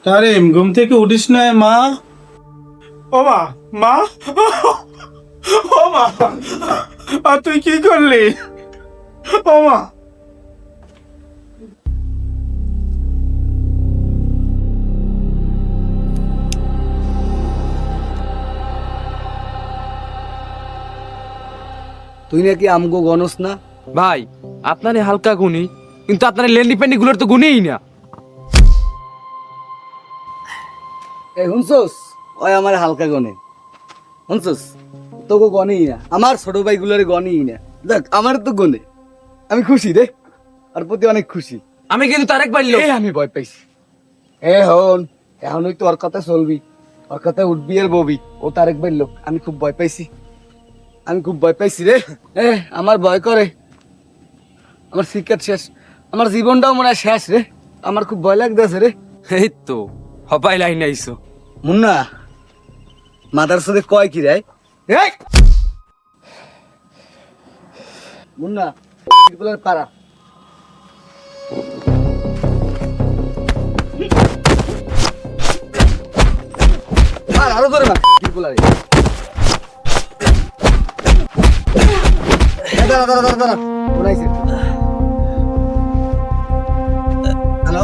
তারিম, ঘুম থেকে উঠিস না মা? ও মা, মা, ও মা, আর তুই কি করলি? ও মা, তুই নাকি আমগো গনস না? ভাই আপনারে হালকা গুনি, কিন্তু আপনার লেন্ডি পেন্ডি গুলোর তো গুনেই না। এই হুনছস, ওই আমার হালকা গনে। হুনছস, তোকে গনেই না, আমার ছোট ভাইগুলোর গনেই না। দেখ আমার তো গনে, আমি খুশি রে, আর প্রতি অনেক খুশি। আমি কিন্তু তারেক ভাই লোক। আমি ভয় পাইছি। হন, এখনই তো ওর কথা চলবি, ওর কথা উঠবি আর ববি। ও তারেক ভাই লোক, আমি খুব ভয় পাইছি, আমি খুব ভয় পাইছি রে। আমার ভয় করে, আমার সিক্রেট শেষ, আমার জীবনটাও মনে হয় শেষ রে। আমার খুব ভয় লাগতেছে রে। এই তো হবাই লাইন আইছো। মুন্না, মাদার সাথে কয় কি রে? এই মুন্না, বলার পারা আর আরো ধরে না বলারে। দাঁড়া দাঁড়া দাঁড়া দাঁড়া, শোনাইছে। হ্যালো,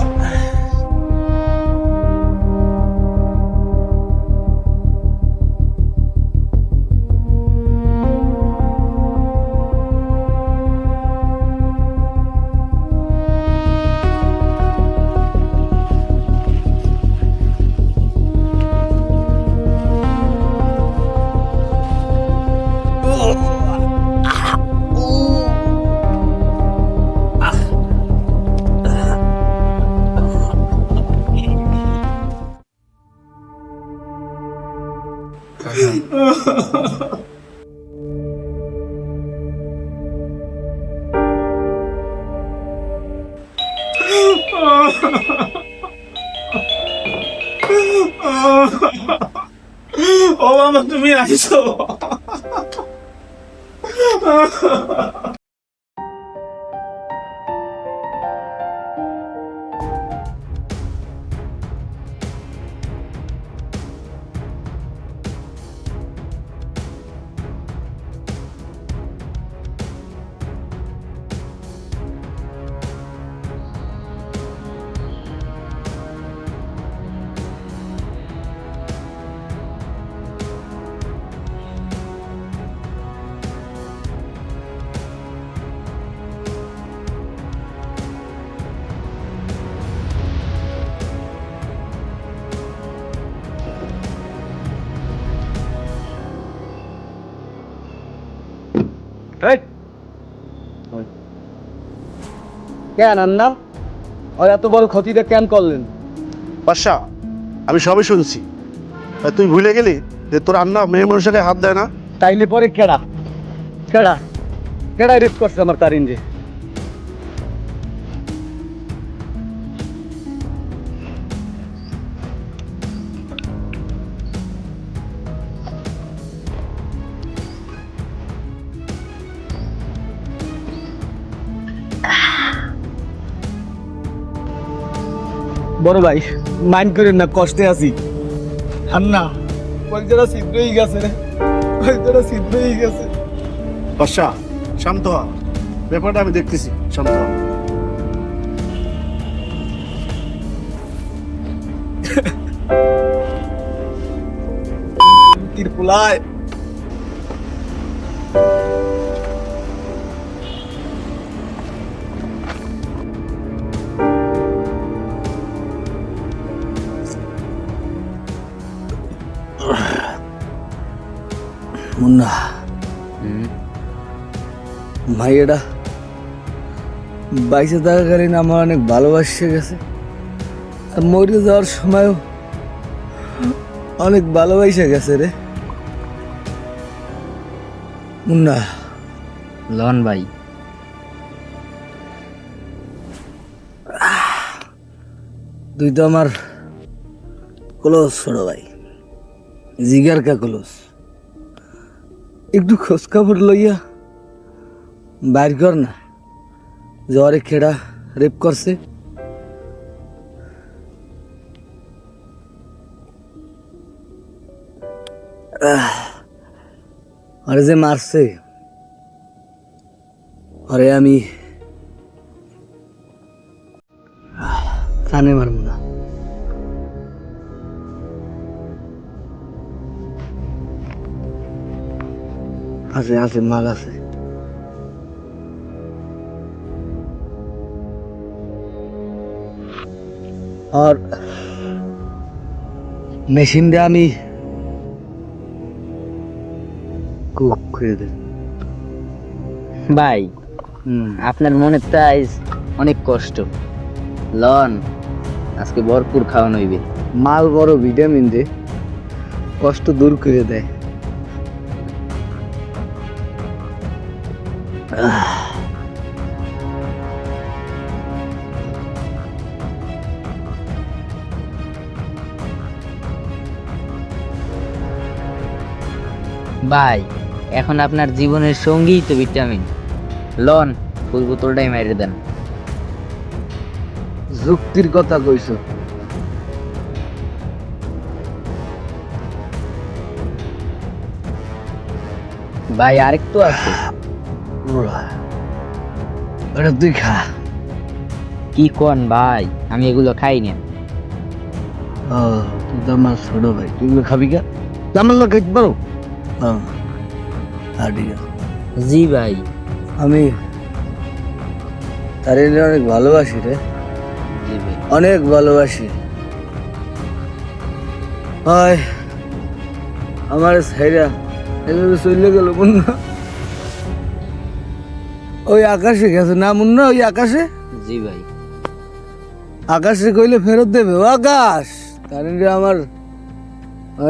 ও মামা, তুমি আইছো? কেন আন্না, ওর এত বড় ক্ষতিটা কেন করলেন? বাদশা, আমি সবই শুনছি। আর তুই ভুলে গেলি যে তোর আন্না মেয়ে মানুষের গায়ে হাত দেয় না? তাইলে পরে কেডা কেডা কেডা রেপ করছে আমার তারিন যে? বড় ভাই, মাইন্ড করেন না, কষ্টে আছি। আন্না পরিচয়টা ছিদ্র হয়ে গেছে রে, পরিচয়টা ছিদ্র হয়ে গেছে। বাদশা, শান্ত হ, ব্যাপারটা আমি দেখতেছি, শান্ত হ। তিরপুলায় মুন্না, ভাইয়েরা বাইশে থাকাকালীন আমার অনেক ভালোবাসে গেছে, আর মরে যাওয়ার সময়ও অনেক ভালোবাসে গেছে রে মুন্না। লন ভাই, তুই তো আমার ক্লোজ ছোট ভাই, জিগার কা ক্লোজ। একটু খোঁজ খবর লইয়া বাইর কর না, জ্বরে খেড়া রেপ করছে। আরে যে মারছে আরে আমি জানে মারব না। আছে আছে মাল আছে। আর মেশিন দিয়ে আমি কুক করে দেব। ভাই আপনার মনে তাই অনেক কষ্ট, লন আজকে ভরপুর খাওয়ানো হইবে। মাল বড় ভিটামিন দে, কষ্ট দূর করে দেয়। ভাই এখন আপনার জীবনের সঙ্গী তো ভিটামিন, লন ফুল বোতলটাই মাইরে দেন। যুক্তির কথা কইছ। ভাই আরেকটু আছে। এটা তুই খা। কি কোন ভাই, আমি এগুলো খাই না। ও তুই তো আমার ছোট ভাই, তুই এগুলো খাবি কে? আমার লোক খাইতে পারো? হ্যাঁ ঠিক আছে। জি ভাই। আমি তারে অনেক ভালোবাসি রে, জি ভাই। অনেক ভালোবাসি। হয় আমার সাইরা এভাবে চলে গেল মুন্না। ওই আকাশে গেছে না মুন্না, ওই আকাশে। জি ভাই। আকাশে কইলে ফেরত দেবে। ও আকাশ, তার আমার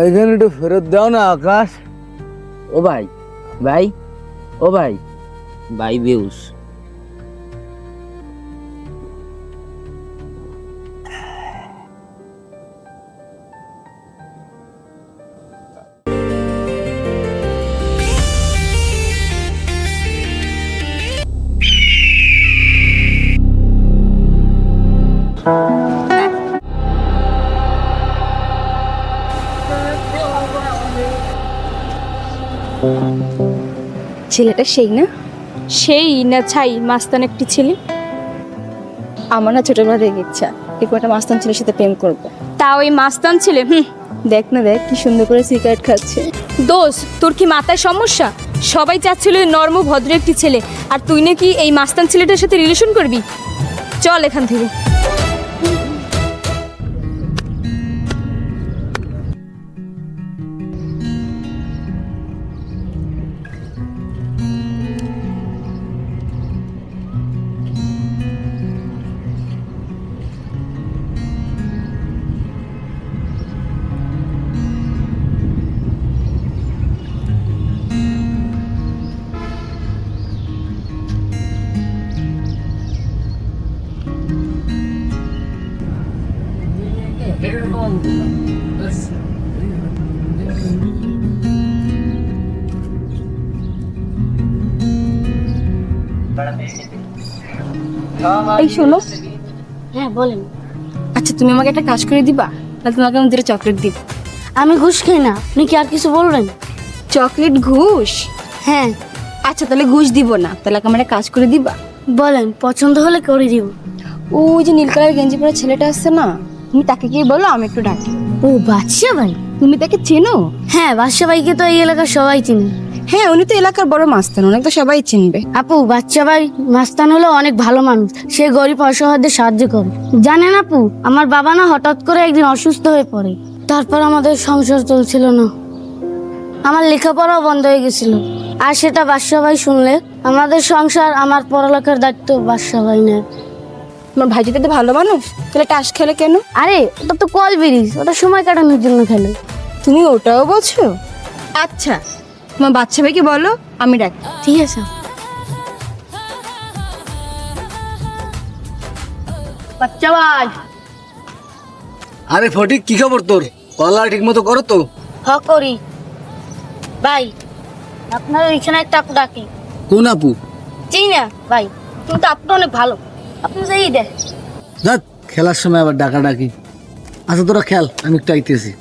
এখানে একটু ফেরত দাও না আকাশ। ও ভাই, ভাই, ও ভাই, ভাই বেউস। ছেলেটা সেই না? সেই না ছাই মাস্তান একটি ছেলে। আমার না ছোটবেলা থেকে ইচ্ছা এরকম একটা মাস্তান ছেলের সাথে প্রেম করবো। তা ওই মাস্তান ছেলে দেখ না, দেখ কি সুন্দর করে সিগারেট খাচ্ছে। দোষ, তোর কি মাথায় সমস্যা? সবাই চাচ্ছিল নর্ম ভদ্র একটি ছেলে, আর তুই নাকি এই মাস্তান ছেলেটার সাথে রিলেশন করবি? চল এখান থেকে। এই শোনো। হ্যাঁ বলেন। আচ্ছা তুমি আমাকে একটা কাজ করে দিবা, তাহলে তোমাকে আমি দুটো চকলেট দিব। আমি ঘুষ খাই না, আপনি কি আর কিছু বলবেন? চকলেট ঘুষ? হ্যাঁ। আচ্ছা তাহলে ঘুষ দিব না, তাহলে আমার একটা কাজ করে দিবা। বলেন, পছন্দ হলে করে দিব। ওই যে নীল কালার গেঞ্জি পরা ছেলেটা আসছে না, তুমি তাকে গিয়ে বলো আমি একটু ডাকি। ও বাদশা ভাই? তুমি তাকে চেনো? হ্যাঁ, বাদশা ভাইকে তো এই এলাকার সবাই চিনে। হ্যাঁ উনি তো এলাকার বড় মাস্তান, অনেক তো সবাই চিনবে। আপু, বাচ্চা ভাই মাস্তান হলো অনেক ভালো মানুষ, সে গরিব অসহায়দের সাহায্য করে। জানেন আপু, আমার বাবা না হঠাৎ করে একদিন অসুস্থ হয়ে পড়ে, তারপর আমাদের সংসার চলছিল না, আমার লেখাপড়াও বন্ধ হয়ে গেছিল। আর সেটা বাদশা ভাই শুনলে আমাদের সংসার, আমার পড়ালেখার দায়িত্ব বাদশা ভাই নেয়। তোমার ভাই যদি ভালো মানুষ, তাহলে টাস খেলে কেন? আরে ওটা তো কল ব্রিজ, ওটা সময় কাটানোর জন্য খেলে। তুমি ওটাও বোঝো? আচ্ছা তোমার বাচ্চা ভাইকে বলো আমি ডাকি। ঠিক আছে। বাচ্চা ভাই। আরে ফটিক, কি খবর তোর? পড়ালেখা ঠিক মতো করো তো? করি ভাই। আপনার এখানে একটা আপু ডাকে। কোন আপু? চিনি না ভাই, কিন্তু আপনি অনেক ভালো, আপনি যাই দেখ। দেখ খেলার সময় আবার ডাকা ডাকি। আচ্ছা তোরা খেল, আমি একটু আইতেছি।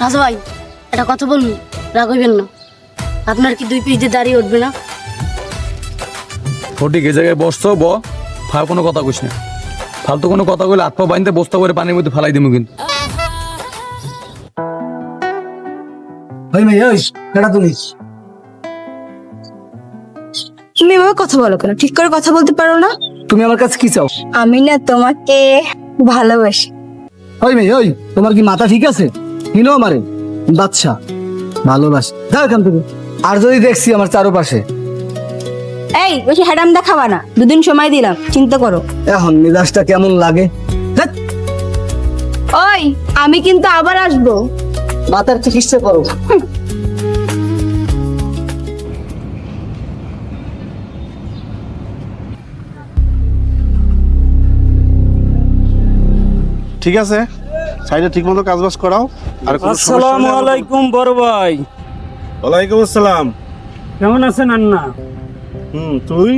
রাজা ভাই একটা কথা বলুন, রাগ হইবেন না। আপনার কি 2 পিস দিয়ে দাঁড়িয়ে উঠবে না? ফটিক এই জায়গায় বসছো কোনো কথা কইস না। ফালতু কোনো কথা কইলে হাত পা বাইন্ধে বস্তা করে পানির মধ্যে ফেলাই দিমু কিন্তু। ওই মেয়ে ওই কেডা তুমি? তুমি এভাবে কথা বলো কেন? ঠিক করে কথা বলতে পারো না? তুমি আমার কাছে কি চাও? আমি না তোমাকে ভালোবাসি। ওই মেয়ে ওই, তোমার কি মাথা ঠিক আছে? কিনো আমারে বাচ্চা ভালোবাসি, যাও এখান থেকে। আর যদি দেখছি আমার চারপাশে, এই বেশি হ্যাডাম দেখাবা না, 2 দিন সময় দিলাম, চিন্তা করো। এখন মেজাজটা কেমন লাগে? ধ্যাৎ, ওই আমি কিন্তু আবার আসবো। মাথার চিকিৎসা করো। ঠিক আছে, সাইডে ঠিক মতো কাজ বাজ করাও। আর কোনো সমস্যা হলে আসসালামু আমাকে- আলাইকুম বড় ভাই। ওয়ালাইকুম আসসালাম। কেমন আছেন আন্না? তুই?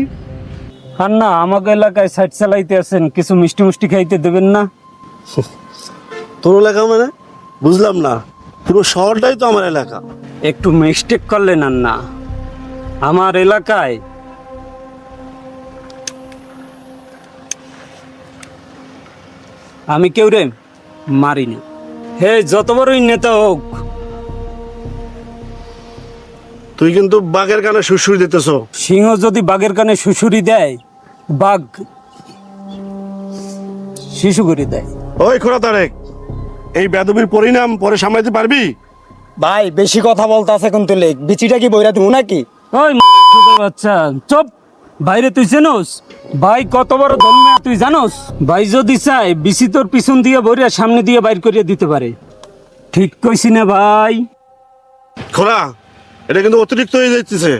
আন্না, আমাকে এলাকায় সাইড চালাইতে আছেন, কিছু মিষ্টি মুষ্টি খাইতে দেবেন না? তোর এলাকা মানে? বুঝলাম না, পুরো শহরটাই তো আমার এলাকা। একটু মিস্টেক করলেন আন্না। আমার এলাকায় আমি কেউ রে মারি না। হে যত বড়ই নেতা হোক, তুই কিন্তু বাঘের কানে সুরসুরি দিতেছ। সিংহ যদি বাঘের কানে শুশুরি দেয়, বাঘ শিশু করে দেয়। ওই খোড়া তারেক, এই বেদবির পরিণাম পরে সামলাইতে পারবি? ভাই বেশি কথা বলতে আছে কিন্তু লেখ বিচিটা কি বইরা দিব নাকি? ওই বাচ্চা চুপ। বাইরে তুই জানোস ভাই কত বড় ধর্ম তুই জানোস? ভাই যদি চায় বিসি তোর পিছন দিয়ে ভরিয়া সামনে দিয়ে বাইর করিয়ে দিতে পারে। ঠিক কইছি না ভাই? খোড়া, এটা কিন্তু অতিরিক্ত হয়ে যাচ্ছে।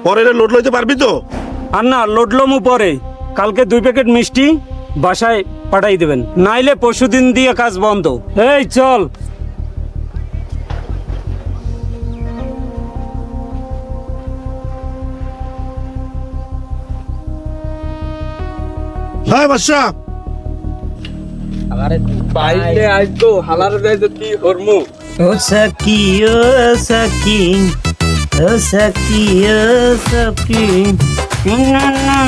পরে এটা লোড লইতে পারবি তো? আর না লোডলমু পরে। কালকে 2 প্যাকেট মিষ্টি বাসায় পাঠাই দেবেন, নাইলে পরশুদিন দিয়ে কাজ বন্ধ। এই চল। হ্যাঁ বাদশা, বাইরে আইতো হালার দেয় তো কি হরমু। ও সাকি ও সাকি ও সাকি ও সাকি না না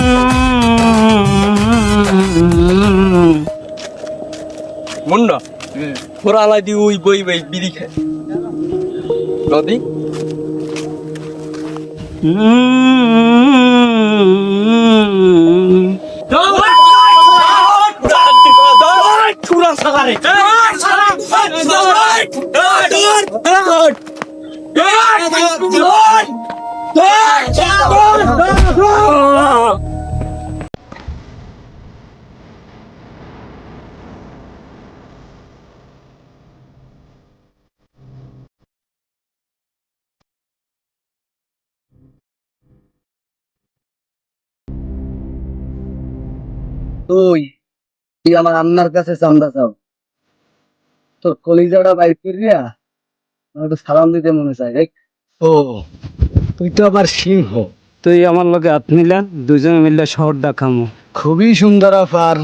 মুন্ডা ফোরা আলাই দি ওই বই বই বিড়ি খায় নদী। তুই আমার আন্নার কাছে চান্দা চাও, তোর কলিজাটা বাইর করিয়া আমার একটু সালাম দিতে মনে চাই। ও তুই তো আবার সিংহ। তুই আমার লগে হাত মিলা, দুজনে মিললে শহরটা খামো। খুবই সুন্দর অফার।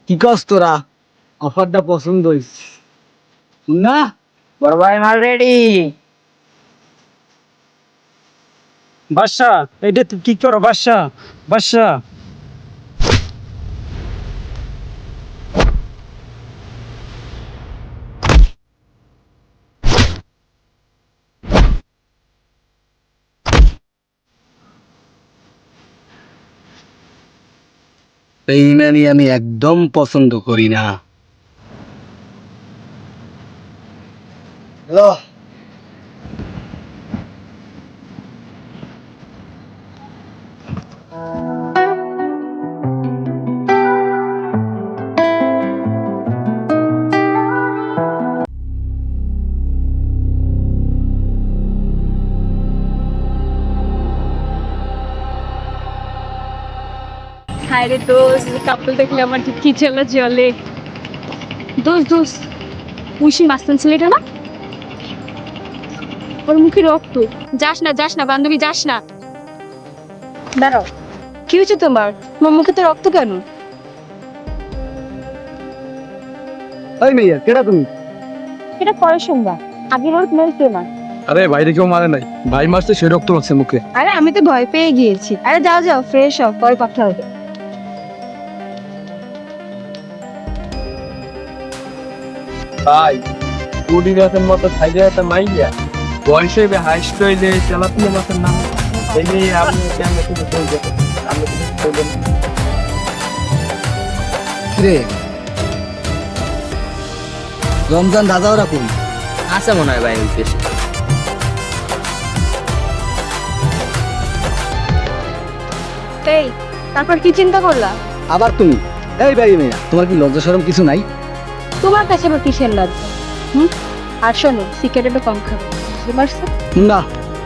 কি কস তোরা? অফারটা পছন্দ হয়েছে না? বড় ভাই মাল রেডি। বাদশা, এইটা তুই কি করো? বাদশা বাদশা বেইমানি আমি একদম পছন্দ করি না। হ্যালো, হায় রে দোস্ত, কাপল দেখলে আমার ঠিক কি চলে জলে। দোস্ত উইশি মাস্তান ছেলেটা না? ওর মুখে রক্ত। যাস না বান্ধবী, যাস না। দাঁড়াও, কি হয়েছে তোমার? তোমার মুখে তো রক্ত কেন? ওই মেয়ে কেডা তুমি? এটা পরে শুনবা। আগে রোজ মেলতো না। আরে বাইরে কেউ মারে নাই, ভাই মারছে সেই রক্ত লাগছে মুখে। আরে আমি তো ভয় পেয়ে গিয়েছি। আরে যাও যাও, ফ্রেশ হও, পরে কথা হবে। ভাই কুড়ি রাতের মতো খাইলে একটা মাইয়া বয়সে হাইস্ট হইলে চালাপিয়া মাছের নাম এই যে আপনি কেমন কিছু বলবেন, আপনি কিছু বলবেন। রে রমজান দাদা ওরা কোন? আছে মনে হয় ভাই উদ্দেশ্যে। এই তারপর কি চিন্তা করলা? আবার তুমি? এই ভাই মেয়া, তোমার কি লজ্জা শরম কিছু নাই? তোমার কাছে আবার কিসের লজ্জা? আর শোনো, সিগারেটও কম খাবে, বুঝতে পারছো? না,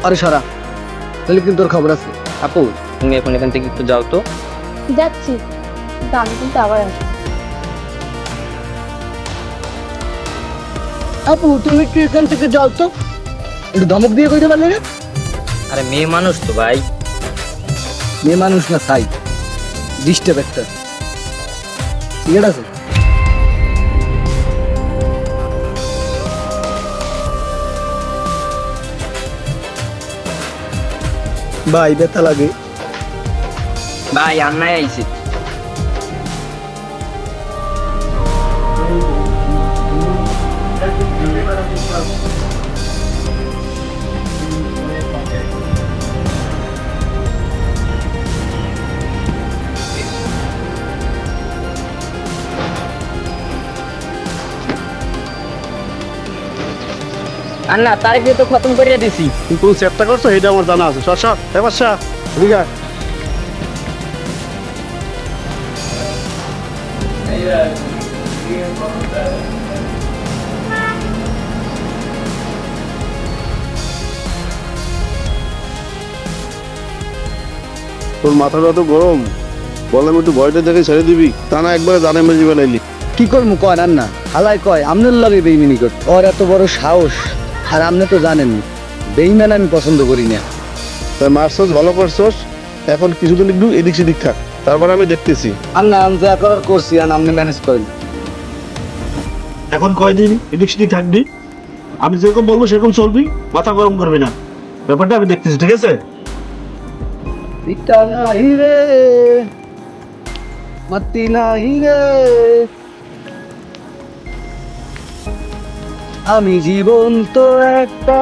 আরে সারা তাহলে কিন্তু তোর খবর আছে। আপু তুমি এখন এখান থেকে একটু যাও তো। যাচ্ছি, কিন্তু আমি কিন্তু আবার আসবো। আপু তুমি কি এখান থেকে যাও তো, একটু ধমক দিয়ে কইতে পারলে না? আরে মেয়ে মানুষ তো ভাই। মেয়ে মানুষ না ছাই, ডিস্টার্ব একটা। ঠিক আছে ভাই, ব্যথা লাগে। ভাই আন্নাই আইছে। আন্না তারিখে তো খতম করিয়া দিছি। তুই কোন চেষ্টা করছো এটা আমার জানা আছে। সর সর, এ বাচ্চা ঠিক আছে। তোর মাথাটা তো গরম, বললাম একটু ভয়টা দেখে ছেড়ে দিবি, তা না একবারে জানে মেরে জীবন আইলি। কি করবো কয় না? হালাই কয় আমনের লগে বেইমানি করতে, ওর এত বড় সাহস। আর আপনি তো জানেন বেইমান আমি পছন্দ করি না। তাই মারছস, ভালো করছস, এখন কিছুদিন একটু এদিক সেদিক থাক, তারপর আমি দেখতেছি। আর না, আমি যা করার করছি, আর আপনি ম্যানেজ করেন। এখন কয়দিন এদিক সেদিক থাকবি, আমি যেরকম বলবো সেরকম চলবি, মাথা গরম করবি না, ব্যাপারটা আমি দেখতেছি, ঠিক আছে? পিতা নাহি রে, মতি নাহি রে, আমি জীবন তো একটা।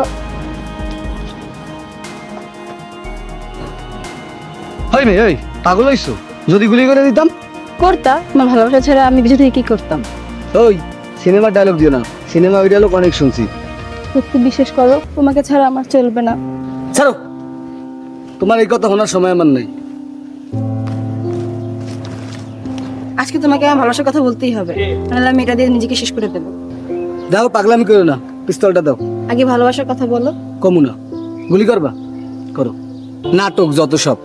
হই মেয়ে, ওই পাগল হইছো? যদি গুলি করে দিতাম? করতাম, আমার ভালোবাসা ছাড়া আমি বেঁচে থেকে কি করতাম? ওই সিনেমার ডায়লগ দিও না, সিনেমা ওই ডায়লগ অনেক শুনছি। সত্যি বিশ্বাস করো, তোমাকে ছাড়া আমার চলবে না। ছাড়ো, তোমার এই কথা শোনার সময় আমার নাই। আজকে তোমাকে আমার ভালোবাসার কথা বলতেই হবে, নাহলে আমি এটা দিয়ে নিজেকে শেষ করে দেবো। দাও, পাগলামি করো না, পিস্তলটা দাও। আগে ভালোবাসার কথা বলো। কমু না, গুলি করবা? করো, নাটক যত সব।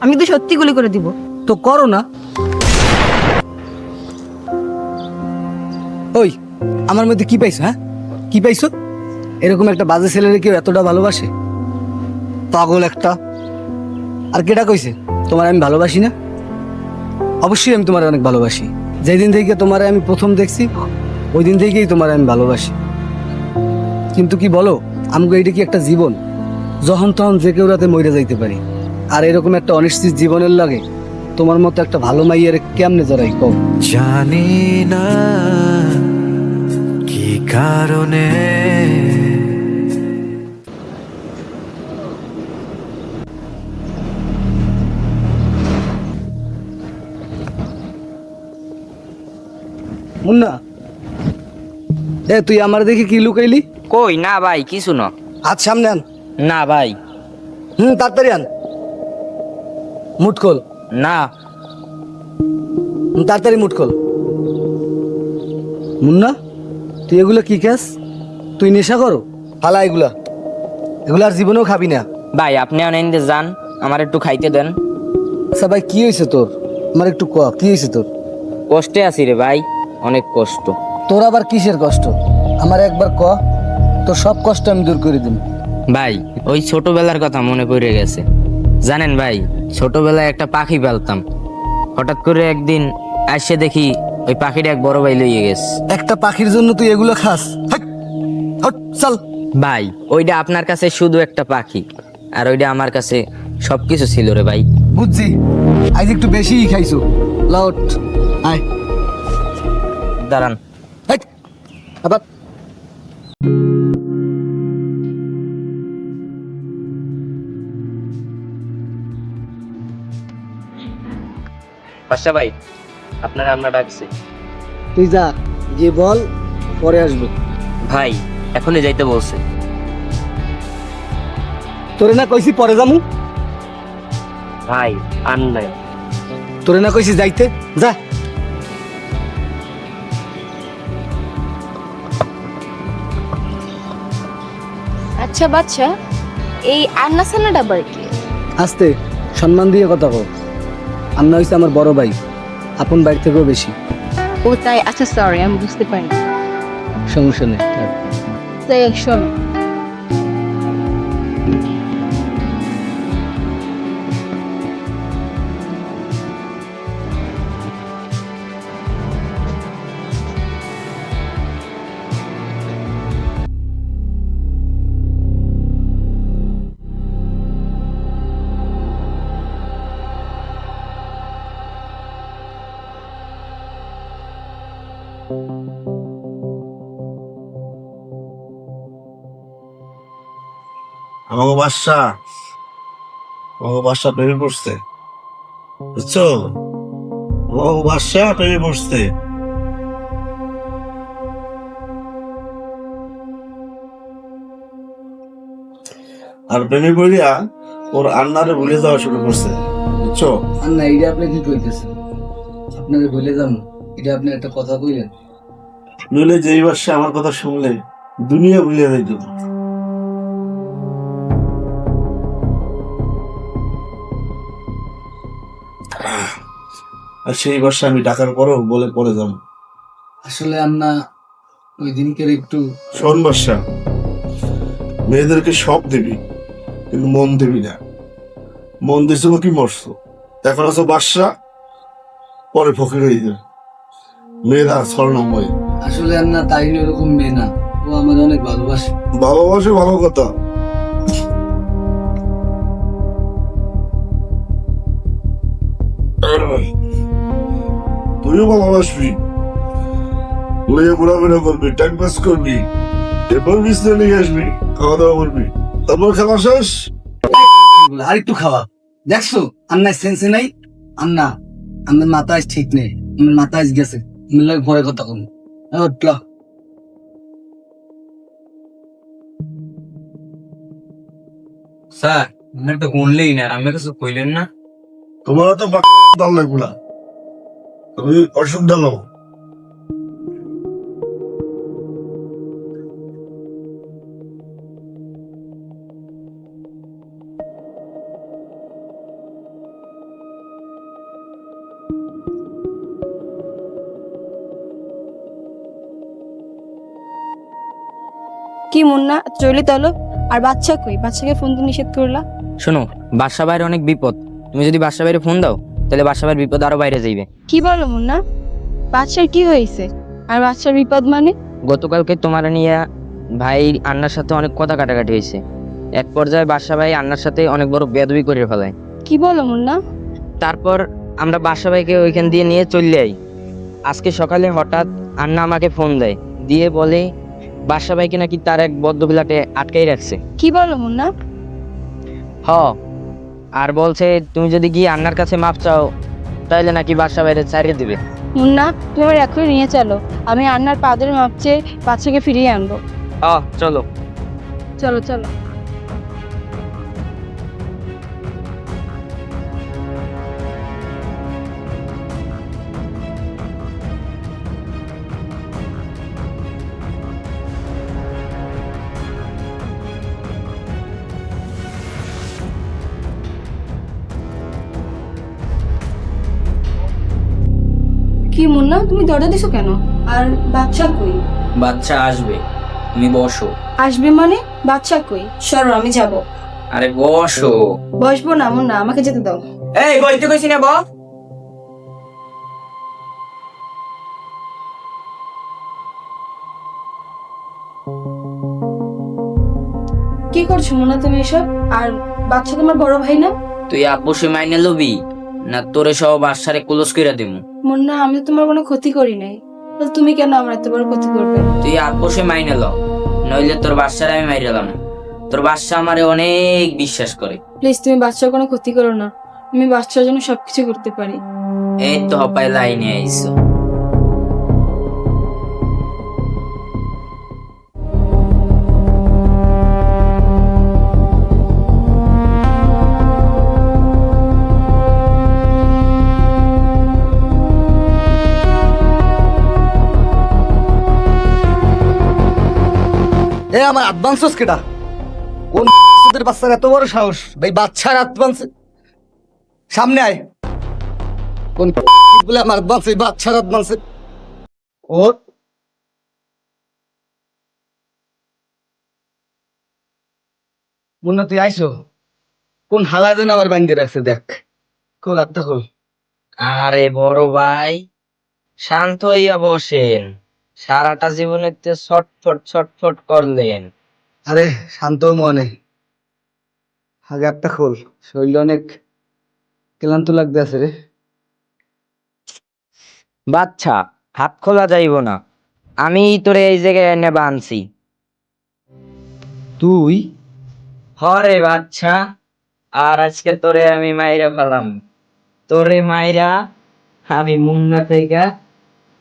আমি তো সত্যি গুলি করে দিব। তো করো না। ওই আমার মধ্যে কি পাইছো? হ্যাঁ, কি পাইছো? এরকম একটা বাজে ছেলেরে কেউ এতটা ভালোবাসে? পাগল একটা। আর কেটা কইছে তোমার আমি ভালোবাসি না? অবশ্যই আমি তোমার অনেক ভালোবাসি। যেদিন থেকে তোমার আমি প্রথম দেখছি ওই দিন থেকেই তোমার আমি ভালোবাসি। কিন্তু কি বলো, আমাকে এইটা কি একটা জীবন? যখন তখন যে কেউ রাতে মরে যাইতে পারি। আর এরকম একটা অনিশ্চিত জীবনের লাগে তোমার মতো একটা ভালো মাইয়ারে কেমনে জড়াই কম? জানি না কি কারণে মুন্না, তুই আমার দেখে কি লুকাইলি? কই না ভাই কিছু না। হাত সামনে আন। না ভাই। তাড়াতাড়ি আন। মুঠ খোল। না। তাড়াতাড়ি মুঠ খোল। মুন্না, তুই এগুলো কি খাস? তুই নেশা করো? ফালা এগুলা, এগুলো আর জীবনেও খাবি না। ভাই আপনি অনেক যান, আমার একটু খাইতে দেন। আচ্ছা ভাই, কি হয়েছে তোর? আমার একটু ক, কি হয়েছে তোর? কষ্টে আছি রে ভাই, অনেক কষ্ট। তোর আবার কিসের কষ্ট? আমার একবার ক, তোর সব কষ্ট আমি দূর করে দিন। ভাই ওই ছোটবেলার কথা মনে পড়ে গেছে। জানেন ভাই, ছোটবেলায় একটা পাখি পালতাম। হঠাৎ করে একদিন আসে দেখি ওই পাখিটা এক বড় ভাই লইয়ে গেছে। একটা পাখির জন্য তুই এগুলো খাস? হাট! হট চল। ভাই ওইটা আপনার কাছে শুধু একটা পাখি, আর ওইটা আমার কাছে সবকিছু ছিল রে ভাই। বুঝছি, আজ একটু বেশি খাইছো। লট আয় দাঁড়ান। হাট, আবার বাদশা ভাই আপনারা আমরা ডাকছি। তুই যা, গিয়ে বল পরে আসবো। ভাই এখনই যাইতে বলছে। তোরে না কইছি পরে যামু, ভাই আর নাই। তোরে না কইছি যাইতে, যা। আচ্ছা বাচ্চা, এই আন্না সান্নাটা আবার কি? আস্তে সম্মান দিয়ে কথা কও। আন্না হইছে আমার বড় ভাই, আপন বাড়ি থেকেও বেশি। ও তাই? আচ্ছা সরি, আমি বুঝতে পারিনি। সমস্যা নেই। তাই শোনো, আমাকে বাদশা প্রেমে পড়ছে, বুঝছো? আমাকে বাদশা প্রেমে পড়ছে। আর প্রেমে পড়িয়া ওর আন্নারে ভুলে যাওয়া শুরু করছে, বুঝছো? আন্না এইটা আপনি কি কইতেছেন? আপনাকে বলে যাবো, এটা আপনি একটা কথা কইলেন। নইলে যেই বাদশা আমার কথা শুনলে দুনিয়া ভুলে যাইত। আর সেই বাদশা আমি ডাকার পরও বলে পরে যাবো। আসলে আন্না ওই দিনকের একটু শোন বাদশা, মেয়েদেরকে সব দিবি কিন্তু মন দিবি না। মন দিছো কি মরছো, এখন আছো বাদশা, পরে ফকির হয়ে যাবে। মেয়েরা স্বর্ণময়। আসলে আন্না তাই ওরকম মেয়ে না, ও আমার অনেক ভালোবাসে। ভালোবাসে ভালো কথা, তুইও ভালোবাসবি, লইয়া ঘোরাফেরা করবি, টাইম পাস করবি, এরপর বিছনা নিয়ে আসবি, খাওয়া দাওয়া করবি, তারপর খেলা শেষ। আর একটু খাওয়া। দেখছো আন্নার সেন্সে নাই। আন্না আমার মাথা আজ ঠিক নেই, আমার মাথা আজ গেছে। মিলে পরে কথা কম। উঠল স্যার আপনার তো শুনলেই না, আমি কিছু কইলেন না। তোমার তো ডাল লাগবে না, তুমি অসুখ ডালো। কি মুন্না চলে তাহলে? আর বাচ্চা কই? বাচ্চাকে ফোন দিয়ে নিষেধ করলা। শোনো, বাসা বাইরে অনেক বিপদ, তুমি যদি বাসা বাইরে ফোন দাও তাহলে বাসা বাইরে বিপদ আরো বাইরে যাইবে। কি বলো মুন্না? বাচ্চার কি হয়েছে? আর বাচ্চার বিপদ মানে? গতকালকে তোমার নিয়ে ভাই আন্নার সাথে অনেক কথা কাটাকাটি হয়েছে। এক পর্যায়ে বাসা ভাই আন্নার সাথে অনেক বড় বেয়াদবি করে ফেলায়। কি বলো মুন্না? তারপর আমরা বাসা ভাইকে ওইখান দিয়ে নিয়ে চলে যাই। আজকে সকালে হঠাৎ আন্না আমাকে ফোন দেয়, দিয়ে বলে বাসা ভাইকে নাকি তার এক বদ্ধ বিলাটে আটকাই রাখছে। কি বলো মুন্না? হ, আর বলছে তুমি যদি গিয়ে আন্নার কাছে মাপ চাও তাহলে নাকি বাসা বাইরে ছাড়িয়ে দিবে। মুন্না তুমি আমার এখনই নিয়ে চলো, আমি আন্নার পাদের মাপচে বাচ্চাকে ফিরিয়ে আনবো। চলো চলো চলো। কি মুন্না তুমি দরজা দিছো কেন? আর বাচ্চা কই? বাচ্চা আসবে, তুমি বসো। আসবে মানে? বাচ্চা কই? সরো আমি যাব। আরে বসো। বসবো না মুন্না, আমাকে যেতে দাও। এই বইতে কইছি না বস। কি করছো মোনা তুমি এসব? আর বাচ্চা তোমার বড় ভাই না? তুই আপোষে মাইনে লবি না তোরে সহ বাসারে ক্লোজ করে দিমু? মুন্না, আমি তো তোমার কোনো ক্ষতি করি নাই, তাহলে তুমি কেন আমার এত বড় ক্ষতি করবে? তুই আপোষে মাইনে ল, নইলে তোর বাসারে আমি মাইরালাম। তোর বাসা আমারে অনেক বিশ্বাস করে। প্লিজ তুমি বাচ্চার কোনো ক্ষতি করো না, আমি বাচ্চার জন্য সবকিছু করতে পারি। এই তো হপাই লাইনে আইছো। এ আমার অ্যাডভান্স কেটা? কোন তোদের বাচ্চার এত বড় সাহস ভাই বাচ্চার অ্যাডভান্স? সামনে আয়। কোন বলে আমার অ্যাডভান্স, এই বাচ্চার অ্যাডভান্স? ও মুন্না তুই আইসো? কোন হালা যেন আবার বাইন্দে রাখছে দেখ। খোল আত্মা খোল। আরে বড় ভাই, শান্ত হইয়া বসেন। সারাটা জীবনে তো ছটফট ছটফট করলেন। আরে শান্ত মনে, আগে একটা খোল, শরীর অনেক ক্লান্ত লাগতে আছে রে। বাচ্চা, হাত খোলা যাইব না। আমি তোরে এই জায়গায় এনে বানছি। তুই? হরে বাচ্চা, আর আজকে তোরে আমি মাইরা ফেলাম। তোরে মাইরা আমি মুন্না থেকে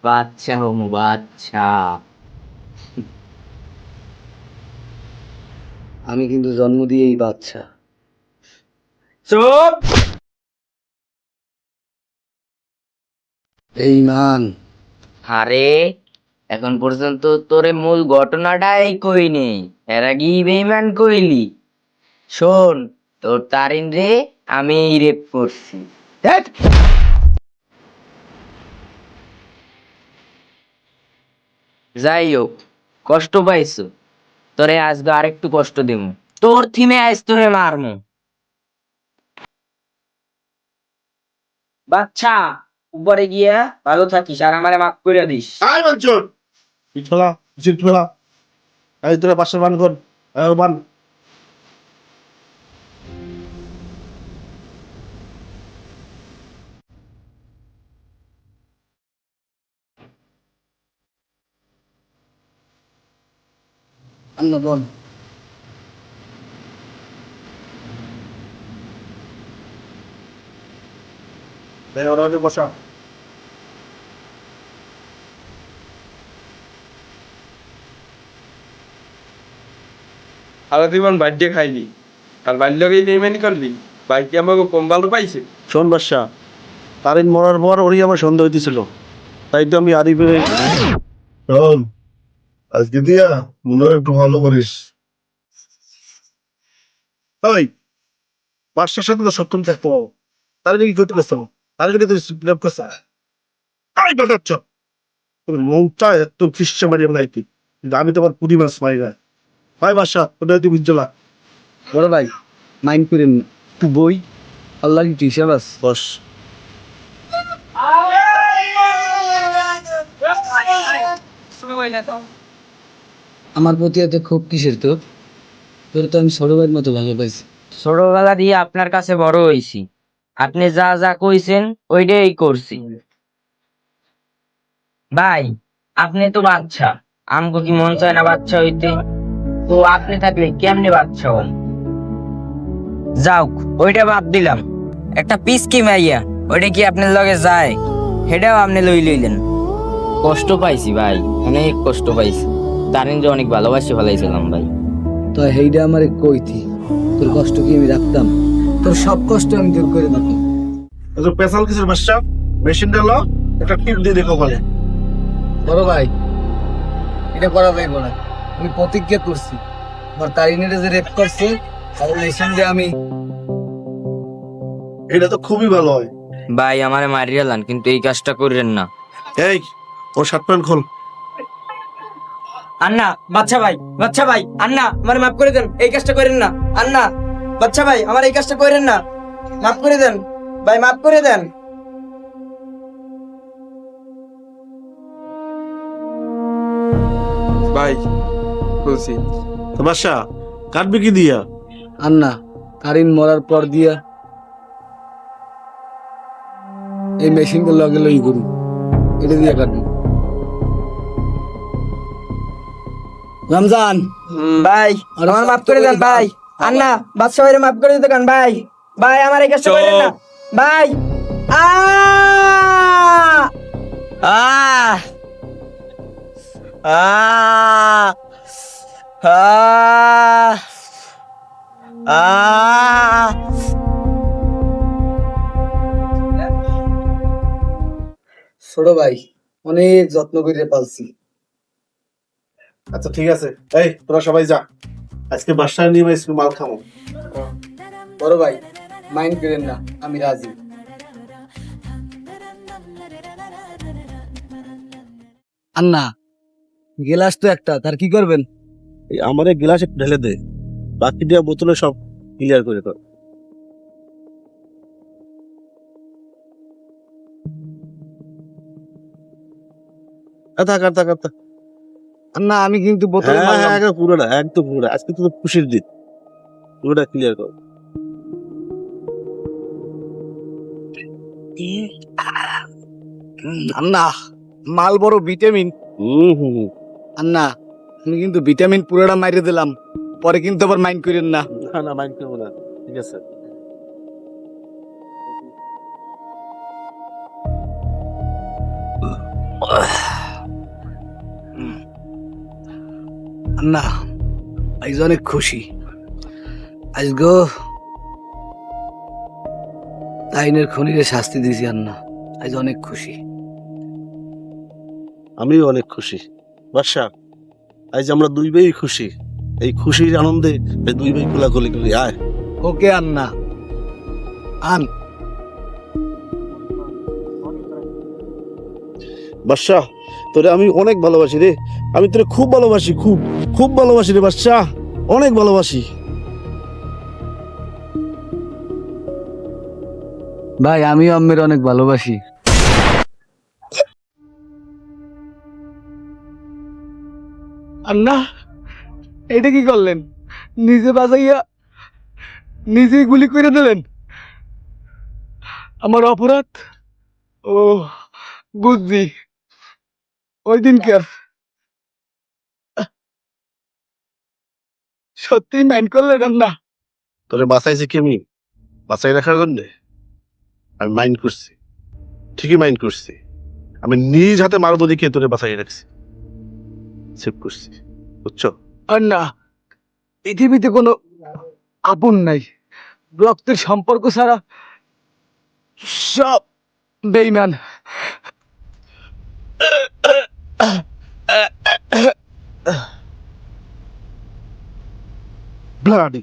বাচ্চা হমু, বাচ্চা। আমি কিন্তু জন্ম দিয়েই বাচ্চা। চুপ! এই মান আরে এখন পর্যন্ত তোরে মূল ঘটনাটাই কই নেই, এর আগেই বেইমান কইলি। শোন, তোর তারিন রে আমি রেপ করছি। ধ্যাৎ। যাই হোক, কষ্ট পাইছো, তোরে আজকে আরেকটু কষ্ট দেবো। তোর থিমে আজ তোরে মারমু। বাচ্চা, উপরে গিয়া ভালো থাকিস আর আমারে মাফ করে দিস। আয় বাঞ্চন, পিছলা জিতলা, এই তোরা পাশের বান কর, বান। আন্না বল। ওরা বসা। সারা জীবন বাড়িতে খাইলি আর বাড়ির লোক এই বেইমানি করলি, বাড়িতে আমাকে কম ভালো পাইছে। শোন বাদশা, তারিন মরার পর ওরই আমার সন্দেহ হইতেছিল, তাই তো আমি আরিফের শোন আজকে দিয়া মনে হয় একটু ভালো করিস। ওই বাদশার সাথে তো সপ্তম থাকবো, তার কি করতে পারছো? তার যদি তুই লেপ করছ তাই বাজাচ্ছ তোর মৌটা এত খ্রিস্ট মারিয়ে লাইতি, কিন্তু আমি তোমার পুরি মাছ মারি না। ভাই বাদশা ওটা তুই বুঝলা? বড় ভাই মাইন্ড করেন না, তুই বই, আল্লাহ কি হিসাব আছে। বস। আমার প্রতি এত খুব কিসের তোর? তোর তো আমি ছোট ভাইয়ের মতো ভালো পাইছি। ছোটবেলা দিয়ে আপনার কাছে বড় হইছি, আপনি যা যা কইছেন ওইটাই করছি। ভাই, আপনি তো বাচ্চা, আমগো কি মন চায় না বাচ্চা হইতে? তো আপনি থাকলে কেমনে বাচ্চা হন? যাওক, ওইটা বাদ দিলাম। একটা পিস কি মাইয়া, ওইটা কি আপনার লগে যায়? সেটাও আপনি লইলেন। কষ্ট পাইছি ভাই, অনেক কষ্ট পাইছি। তারিন যে অনেক ভালোবাসি ফেলাইছিলাম ভাই। তো হেইডা আমারে কইতি, তোর কষ্ট কি আমি রাখতাম? তোর সব কষ্ট আমি দূর করে দিতাম। এত পেশাল কিসের বাদশা? মেশিনটা লো, একটা টিপ দিয়ে দেখো বলে। বড় ভাই এটা করা যাইব না, আমি প্রতিজ্ঞা করছি আমার তারিনের যে রেপ করছে তাদের সঙ্গে আমি। এটা তো খুবই ভালো হয়। ভাই আমারে মারিয়ালান, কিন্তু এই কাজটা করেন না। এই ওর শার্ট প্যান্ট খোল। আন্না, বাচ্চা ভাই, বাচ্চা ভাই, আন্না আমার মাফ করে দেন, এই কাজটা করেন না। আন্না, বাচ্চা ভাই, আমার এই কাজটা করেন না, মাফ করে দেন ভাই, মাফ করে দেন। ভাই বলছি তো বাদশা কাটবে কি দিয়া? আর না, কারিন মরার পর দিয়া এই মেশিনকে লগে লই করি, এটা দিয়ে কাটবো। রমজান ভাই আমার মাফ করে দেন ভাই। আন্না বাদশা ভাইরে মাফ করে দিতে কান ভাই। ভাই আমার এই কাজটা করেন না ভাই। আ আ আ আ ছোট ভাই অনেক যত্ন করে পালছি। আচ্ছা ঠিক আছে, এই তোরা সবাই যা, আজকে বাসায় নিয়ে আজকে মাল খামো। বড় ভাই মাইন্ড করেন না, আমি রাজি। আন্না গেলাস তো একটা, তার কি করবেন? এই আমার এই গ্লাস একটু ঢেলে দে, বাকি দেওয়া বোতলে সব ক্লিয়ার করে দাও। থাক আর থাক আর থাক। আন্না আমি কিন্তু বোতলে হ্যাঁ মারলাম। হ্যাঁ পুরোটা, একদম পুরোটা, আজকে তো খুশির দিন, পুরোটা ক্লিয়ার কর। আন্না মাল বড় ভিটামিন। হুম। আন্না আমি কিন্তু ভিটামিন পুরোটা মাইরে দিলাম, পরে কিন্তু আবার মাইন্ড করেন না। না না মাইন্ড করবো না, ঠিক আছে। আন্না আজ অনেক খুশি, আজ গো আইনের খনিরে শাস্তি দিয়েছি। আন্না আজ অনেক খুশি। আমিও অনেক খুশি বাদশা, আজ আমরা দুই ভাই খুশি। এই খুশির আনন্দে এই দুই ভাই কোলাকুলি করি, আয়। ওকে আন্না আন। বাদশা তোরে আমি অনেক ভালোবাসি রে, আমি তোরে খুব ভালোবাসি, খুব খুব ভালোবাসি রে বাদশা, অনেক ভালোবাসি। ভাই আমিও আম্মের অনেক ভালোবাসি। আন্না এটা কি করলেন? নিজে বাজাইয়া নিজেই গুলি করে দিলেন। আমার অপরাধ? ও বুঝছি, ওই দিনকার সত্যি মাইন্ড করলেন না? তোরে বাঁচাইছি কি আমি? বাঁচাই রাখার জন্য আমি মাইন্ড করছি, ঠিকই মাইন্ড করছি। আমি নিজ হাতে মারবো দেখে তোরে বাঁচাই রাখছি, সেভ করছি, বুঝছো? আর না, পৃথিবীতে কোনো আপন নাই, রক্তের সম্পর্ক ছাড়া সব বেইমান। ব্লাডি